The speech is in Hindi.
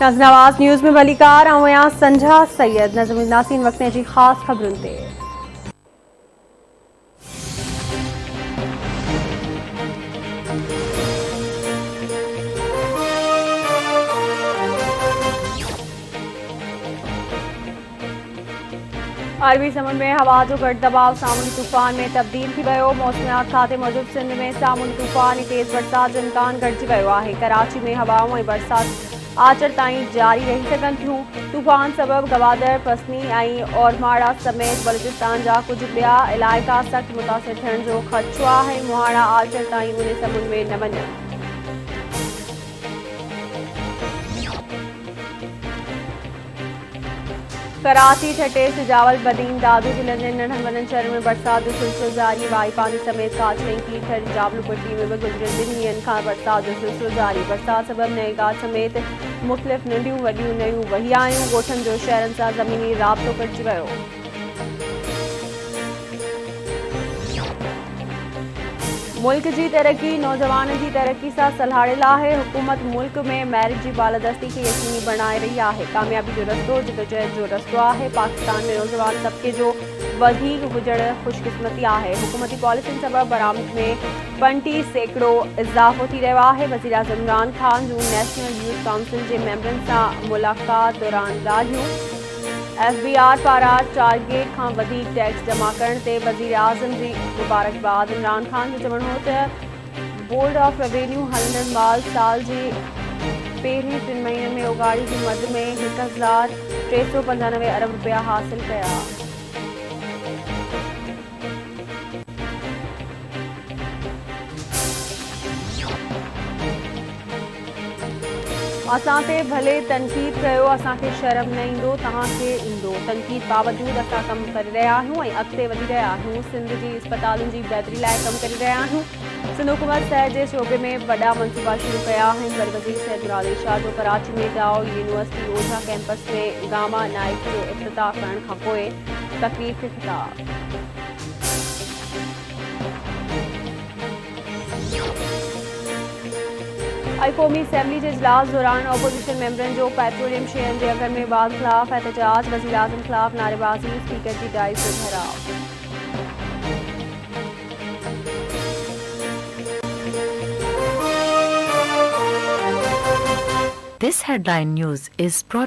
नाज़िन न्यूज़ में भलीकार आया संझा सैयद नज़म नासीन वक्त जी ख़ास खबरों ते अरबी समुंड में हवा जो घट दबाव सामूंडी तूफ़ान में तब्दील थी वियो। मौसमियात खाते मूजिब सिंध में सामूंडी तूफ़ान तेज़ बरसात जो इम्कान घटिजी वियो आहे। कराची में हवाओं ऐं बरसात आचर ताईं जारी रही सघनि थियूं। तूफ़ान सबब गवादर पसनी ऐं ओरमाड़ा समेत बलूचिस्तान जा कुछ ॿिया इलाइक़ा सख़्त मुतासिर थियण जो ख़दशो आहे। मुहाड़ा आचर ताईं उन समुंड में न वञनि। कराची ठटे सिजावल बदीन दादू जिलनि जे नंढनि वॾनि शहरनि में बरसात जो सिलसिलो जारी। वाईपानी समेत काचड़ें कीथर जाबलू पट्टी में भी गुज़िरियल 2 ॾींहंनि खां बरसात जो सिलसिलो जारी। बरसात सबब नए गाछ समेत मुख़्तलिफ़ नंढियूं वॾियूं नयूं वहिया आहियूं। ॻोठनि जो शहरनि सां ज़मीनी राब्तो कटिजी वियो। मुल्क की तरक्की नौजवान की तरक्की से सलाहियल है। हुकूमत मुल्क में मैरिट की बालादस्ती के यकीनी बनाए रही है। कामयाबी जो रस्तो जिदोजहद जो रस्तो है। पाकिस्तान में नौजवान तबके जो वधीक हुजण खुशकिस्मती है। हुकूमती पॉलिसियुनि सबब बरामद में 50% इजाफो थी रहियो आहे। वज़ीर आज़म इमरान खान जूं नेशनल यूथ काउंसिल के मेंबरनि सां मुलाक़ात दौरान ॻाल्हियूं। FBR पारां टारगेट खां वधीक टैक्स जमा करण ते वज़ीर आज़म जी मुबारकबाद। इमरान खान जो चवणु हो त बोर्ड ऑफ रेवेन्यू हलंदड़ माल साल जे पहिरीं 3 महीननि में उगाड़ी जी मद में 1395 अरब रुपया हासिल कया। असां ते भले तनक़ीद कयो, असांखे शर्म न ईंदो, तव्हांखे ईंदो। तनक़ीद बावजूद असां कमु करे रहिया आहियूं ऐं अॻिते वधी रहिया आहियूं। सिंध जी अस्पतालुनि जी बहितरी लाइ कमु करे रहिया आहियूं। सिंध हुकूमत शहर जे शोबे में वॾा मनसूबा शुरू कया आहिनि। वरी वज़ीर सैयद मुराद शाह जो कराची में डाउ यूनिवर्सिटी ओझा कैंपस में गामा नाइट जो इफ़्तिताह करण खां पोइ तक़रीर खे ख़िताब। क़ौमी असैम्बली के इजलास दौरान अपोजिशन मेंबरनि जो पेट्रोलियम शेयरनि जे अघनि में वाध ख़िलाफ़ एहतजाज। वज़ीर आज़म ख़िलाफ़ नारेबाज़ी, स्पीकर की डाइस जो घेराव। This headline news is brought